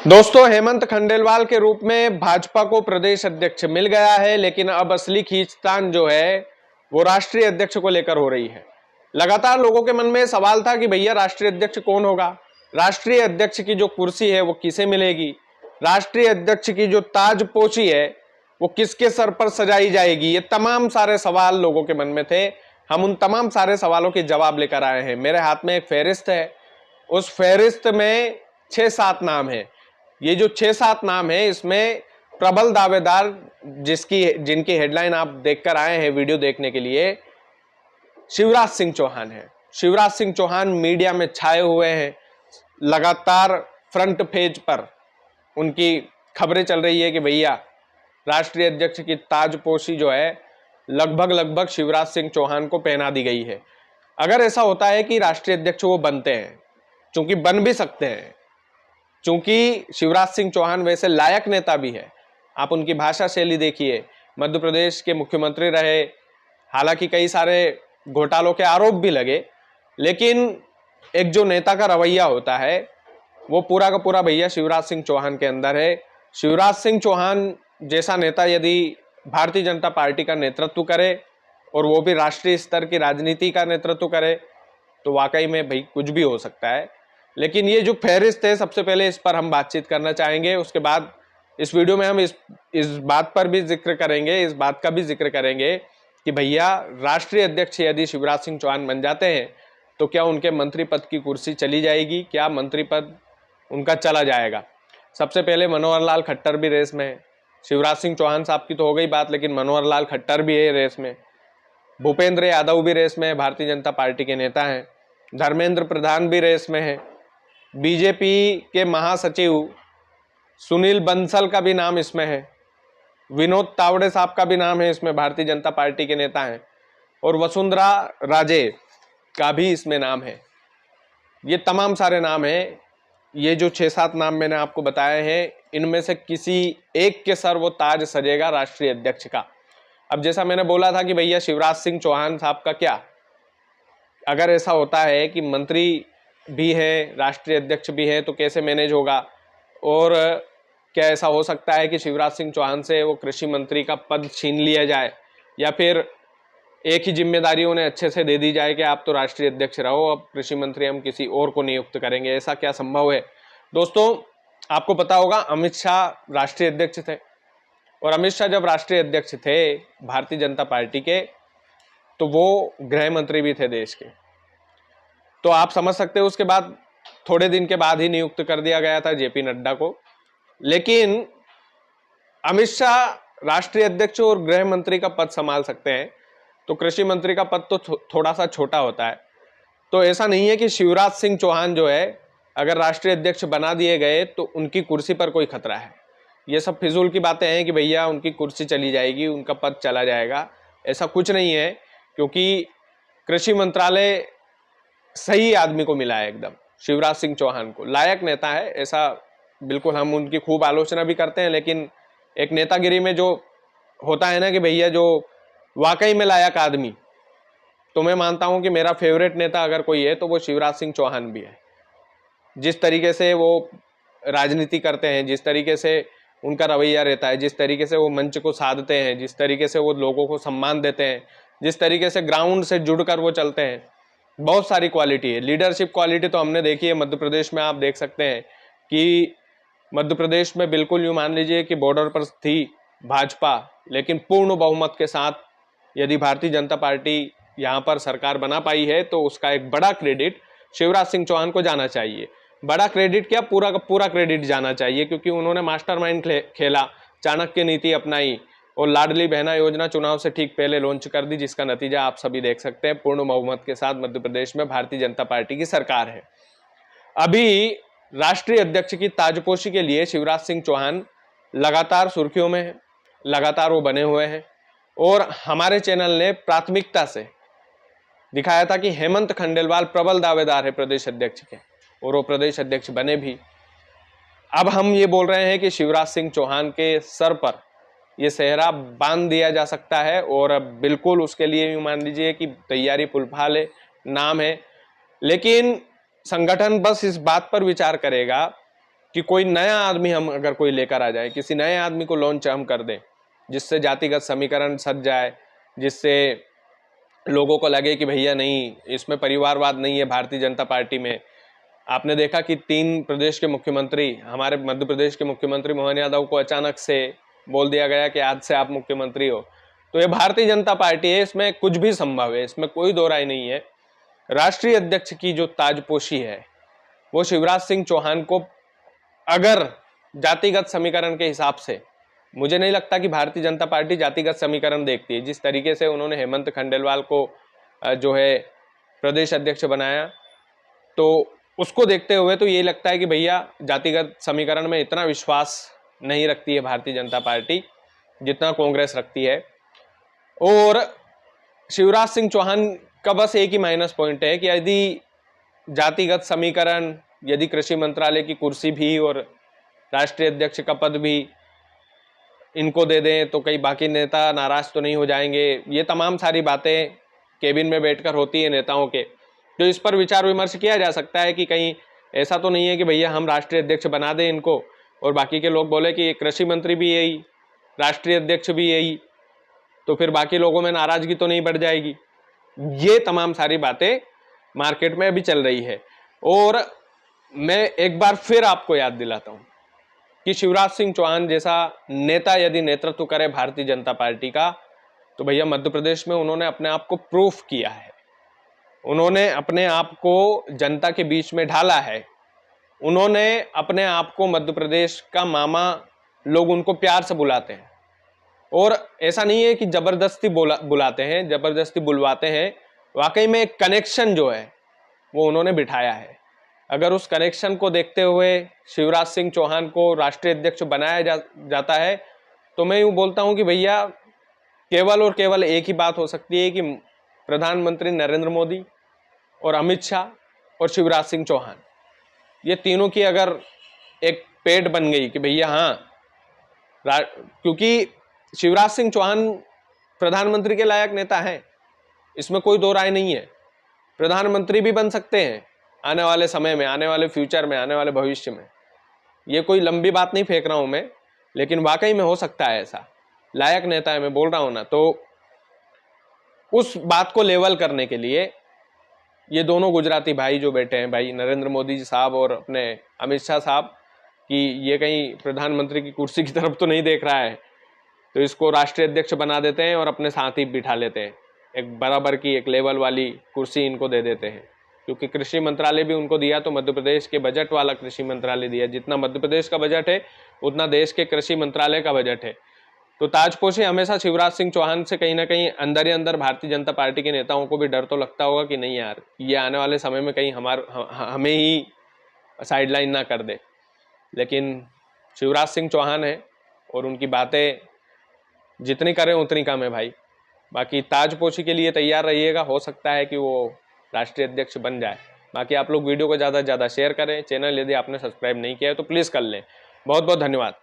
दोस्तों, हेमंत खंडेलवाल के रूप में भाजपा को प्रदेश अध्यक्ष मिल गया है, लेकिन अब असली खींचतान जो है वो राष्ट्रीय अध्यक्ष को लेकर हो रही है। लगातार लोगों के मन में सवाल था कि भैया राष्ट्रीय अध्यक्ष कौन होगा, राष्ट्रीय अध्यक्ष की जो कुर्सी है वो किसे मिलेगी, राष्ट्रीय अध्यक्ष की जो ताजपोशी है वो किसके सर पर सजाई जाएगी। ये तमाम सारे सवाल लोगों के मन में थे। हम उन तमाम सारे सवालों के जवाब लेकर आए हैं। मेरे हाथ में एक फहरिस्त है, उस फहरिस्त में 6-7 नाम है। ये जो 6-7 नाम है, इसमें प्रबल दावेदार जिनकी हेडलाइन आप देखकर आए हैं वीडियो देखने के लिए, शिवराज सिंह चौहान है। शिवराज सिंह चौहान मीडिया में छाए हुए हैं। लगातार फ्रंट पेज पर उनकी खबरें चल रही है कि भैया राष्ट्रीय अध्यक्ष की ताजपोशी जो है लगभग शिवराज सिंह चौहान को पहना दी गई है। अगर ऐसा होता है कि राष्ट्रीय अध्यक्ष वो बनते हैं, चूंकि बन भी सकते हैं, चूंकि शिवराज सिंह चौहान वैसे लायक नेता भी है। आप उनकी भाषा शैली देखिए, मध्य प्रदेश के मुख्यमंत्री रहे, हालांकि कई सारे घोटालों के आरोप भी लगे, लेकिन एक जो नेता का रवैया होता है वो पूरा का पूरा भैया शिवराज सिंह चौहान के अंदर है। शिवराज सिंह चौहान जैसा नेता यदि भारतीय जनता पार्टी का नेतृत्व करे और वो भी राष्ट्रीय स्तर की राजनीति का नेतृत्व करे तो वाकई में भाई कुछ भी हो सकता है। लेकिन ये जो फहरिस्त है, सबसे पहले इस पर हम बातचीत करना चाहेंगे। उसके बाद इस वीडियो में हम इस बात पर भी जिक्र करेंगे, इस बात का भी जिक्र करेंगे कि भैया राष्ट्रीय अध्यक्ष यदि शिवराज सिंह चौहान बन जाते हैं तो क्या उनके मंत्री पद की कुर्सी चली जाएगी, क्या मंत्री पद उनका चला जाएगा। सबसे पहले मनोहर लाल खट्टर भी रेस में है। शिवराज सिंह चौहान साहब की तो हो गई बात, लेकिन मनोहर लाल खट्टर भी है रेस में। भूपेंद्र यादव भी रेस में है, भारतीय जनता पार्टी के नेता हैं। धर्मेंद्र प्रधान भी रेस में है। बीजेपी के महासचिव सुनील बंसल का भी नाम इसमें है। विनोद तावड़े साहब का भी नाम है इसमें, भारतीय जनता पार्टी के नेता हैं। और वसुंधरा राजे का भी इसमें नाम है। ये तमाम सारे नाम हैं। ये जो 6-7 नाम मैंने आपको बताए हैं, इनमें से किसी एक के सर वो ताज सजेगा राष्ट्रीय अध्यक्ष का। अब जैसा मैंने बोला था कि भैया शिवराज सिंह चौहान साहब का क्या, अगर ऐसा होता है कि मंत्री भी है, राष्ट्रीय अध्यक्ष भी है, तो कैसे मैनेज होगा। और क्या ऐसा हो सकता है कि शिवराज सिंह चौहान से वो कृषि मंत्री का पद छीन लिया जाए, या फिर एक ही जिम्मेदारी उन्हें अच्छे से दे दी जाए कि आप तो राष्ट्रीय अध्यक्ष रहो, अब कृषि मंत्री हम किसी और को नियुक्त करेंगे। ऐसा क्या संभव है। दोस्तों, आपको पता होगा अमित शाह राष्ट्रीय अध्यक्ष थे, और अमित शाह जब राष्ट्रीय अध्यक्ष थे भारतीय जनता पार्टी के, तो वो गृह मंत्री भी थे देश के। तो आप समझ सकते हो उसके बाद थोड़े दिन के बाद ही नियुक्त कर दिया गया था जेपी नड्डा को। लेकिन अमित शाह राष्ट्रीय अध्यक्ष और गृह मंत्री का पद संभाल सकते हैं, तो कृषि मंत्री का पद तो थोड़ा सा छोटा होता है। तो ऐसा नहीं है कि शिवराज सिंह चौहान जो है अगर राष्ट्रीय अध्यक्ष बना दिए गए तो उनकी कुर्सी पर कोई खतरा है। ये सब फिजूल की बातें हैं कि भैया उनकी कुर्सी चली जाएगी, उनका पद चला जाएगा। ऐसा कुछ नहीं है, क्योंकि कृषि मंत्रालय सही आदमी को मिला है एकदम। शिवराज सिंह चौहान को लायक नेता है, ऐसा बिल्कुल हम उनकी खूब आलोचना भी करते हैं, लेकिन एक नेतागिरी में जो होता है ना कि भैया जो वाकई में लायक आदमी, तो मैं मानता हूं कि मेरा फेवरेट नेता अगर कोई है तो वो शिवराज सिंह चौहान भी है। जिस तरीके से वो राजनीति करते हैं, जिस तरीके से उनका रवैया रहता है, जिस तरीके से वो मंच को साधते हैं, जिस तरीके से वो लोगों को सम्मान देते हैं, जिस तरीके से ग्राउंड से जुड़कर वो चलते हैं, बहुत सारी क्वालिटी है। लीडरशिप क्वालिटी तो हमने देखी है मध्य प्रदेश में। आप देख सकते हैं कि मध्य प्रदेश में बिल्कुल यूं मान लीजिए कि बॉर्डर पर थी भाजपा, लेकिन पूर्ण बहुमत के साथ यदि भारतीय जनता पार्टी यहाँ पर सरकार बना पाई है तो उसका एक बड़ा क्रेडिट शिवराज सिंह चौहान को जाना चाहिए। बड़ा क्रेडिट क्या, पूरा का पूरा क्रेडिट जाना चाहिए, क्योंकि उन्होंने मास्टरमाइंड खेला, चाणक्य नीति अपनाई और लाडली बहना योजना चुनाव से ठीक पहले लॉन्च कर दी, जिसका नतीजा आप सभी देख सकते हैं। पूर्ण बहुमत के साथ मध्य प्रदेश में भारतीय जनता पार्टी की सरकार है। अभी राष्ट्रीय अध्यक्ष की ताजपोशी के लिए शिवराज सिंह चौहान लगातार सुर्खियों में है, लगातार वो बने हुए हैं। और हमारे चैनल ने प्राथमिकता से दिखाया था कि हेमंत खंडेलवाल प्रबल दावेदार है प्रदेश अध्यक्ष के, और वो प्रदेश अध्यक्ष बने भी। अब हम ये बोल रहे हैं कि शिवराज सिंह चौहान के सर पर ये सेहरा बांध दिया जा सकता है, और अब बिल्कुल उसके लिए यूं मान लीजिए कि तैयारी पुलफाल है, नाम है। लेकिन संगठन बस इस बात पर विचार करेगा कि कोई नया आदमी हम अगर कोई लेकर आ जाए, किसी नए आदमी को लॉन्च हम कर दें, जिससे जातिगत समीकरण सज जाए, जिससे लोगों को लगे कि भैया नहीं, इसमें परिवारवाद नहीं है भारतीय जनता पार्टी में। आपने देखा कि 3 प्रदेश के मुख्यमंत्री, हमारे मध्य प्रदेश के मुख्यमंत्री मोहन यादव को अचानक से बोल दिया गया कि आज से आप मुख्यमंत्री हो। तो ये भारतीय जनता पार्टी है, इसमें कुछ भी संभव है, इसमें कोई दो राय नहीं है। राष्ट्रीय अध्यक्ष की जो ताजपोशी है वो शिवराज सिंह चौहान को, अगर जातिगत समीकरण के हिसाब से, मुझे नहीं लगता कि भारतीय जनता पार्टी जातिगत समीकरण देखती है। जिस तरीके से उन्होंने हेमंत खंडेलवाल को जो है प्रदेश अध्यक्ष बनाया, तो उसको देखते हुए तो ये लगता है कि भैया जातिगत समीकरण में इतना विश्वास नहीं रखती है भारतीय जनता पार्टी जितना कांग्रेस रखती है। और शिवराज सिंह चौहान का बस एक ही माइनस पॉइंट है कि यदि जातिगत समीकरण, यदि कृषि मंत्रालय की कुर्सी भी और राष्ट्रीय अध्यक्ष का पद भी इनको दे दें तो कई बाकी नेता नाराज तो नहीं हो जाएंगे। ये तमाम सारी बातें केबिन में बैठकर होती है नेताओं के, तो इस पर विचार विमर्श किया जा सकता है कि कहीं ऐसा तो नहीं है कि भैया हम राष्ट्रीय अध्यक्ष बना दें इनको और बाकी के लोग बोले कि कृषि मंत्री भी यही, राष्ट्रीय अध्यक्ष भी यही, तो फिर बाकी लोगों में नाराजगी तो नहीं बढ़ जाएगी। ये तमाम सारी बातें मार्केट में अभी चल रही है। और मैं एक बार फिर आपको याद दिलाता हूं कि शिवराज सिंह चौहान जैसा नेता यदि नेतृत्व करे भारतीय जनता पार्टी का, तो भैया मध्य प्रदेश में उन्होंने अपने आप को प्रूफ किया है, उन्होंने अपने आप को जनता के बीच में ढाला है, उन्होंने अपने आप को मध्य प्रदेश का मामा, लोग उनको प्यार से बुलाते हैं। और ऐसा नहीं है कि जबरदस्ती बुलाते हैं, जबरदस्ती बुलवाते हैं, वाकई में एक कनेक्शन जो है वो उन्होंने बिठाया है। अगर उस कनेक्शन को देखते हुए शिवराज सिंह चौहान को राष्ट्रीय अध्यक्ष बनाया जाता है, तो मैं यूं बोलता हूं कि भैया केवल और केवल एक ही बात हो सकती है कि प्रधानमंत्री नरेंद्र मोदी और अमित शाह और शिवराज सिंह चौहान, ये तीनों की अगर एक पेट बन गई कि भैया हाँ, क्योंकि शिवराज सिंह चौहान प्रधानमंत्री के लायक नेता हैं, इसमें कोई दो राय नहीं है। प्रधानमंत्री भी बन सकते हैं आने वाले समय में, आने वाले फ्यूचर में, आने वाले भविष्य में। ये कोई लंबी बात नहीं फेंक रहा हूं मैं, लेकिन वाकई में हो सकता है ऐसा, लायक नेता है, मैं बोल रहा हूं ना। तो उस बात को लेवल करने के लिए ये दोनों गुजराती भाई जो बैठे हैं, भाई नरेंद्र मोदी जी साहब और अपने अमित शाह साहब, कि ये कहीं प्रधानमंत्री की कुर्सी की तरफ तो नहीं देख रहा है, तो इसको राष्ट्रीय अध्यक्ष बना देते हैं और अपने साथ ही बिठा लेते हैं, एक बराबर की एक लेवल वाली कुर्सी इनको दे देते हैं। क्योंकि कृषि मंत्रालय भी उनको दिया तो मध्य प्रदेश के बजट वाला कृषि मंत्रालय दिया, जितना मध्य प्रदेश का बजट है उतना देश के कृषि मंत्रालय का बजट है। तो ताजपोशी हमेशा शिवराज सिंह चौहान से कहीं ना कहीं अंदर ही अंदर भारतीय जनता पार्टी के नेताओं को भी डर तो लगता होगा कि नहीं यार, ये आने वाले समय में कहीं हमें ही साइडलाइन ना कर दे। लेकिन शिवराज सिंह चौहान है और उनकी बातें जितनी करें उतनी कम है भाई। बाकी ताजपोशी के लिए तैयार रहिएगा, हो सकता है कि वो राष्ट्रीय अध्यक्ष बन जाए। बाकी आप लोग वीडियो को ज़्यादा से ज़्यादा शेयर करें, चैनल यदि आपने सब्सक्राइब नहीं किया है तो प्लीज़ कर लें। बहुत बहुत धन्यवाद।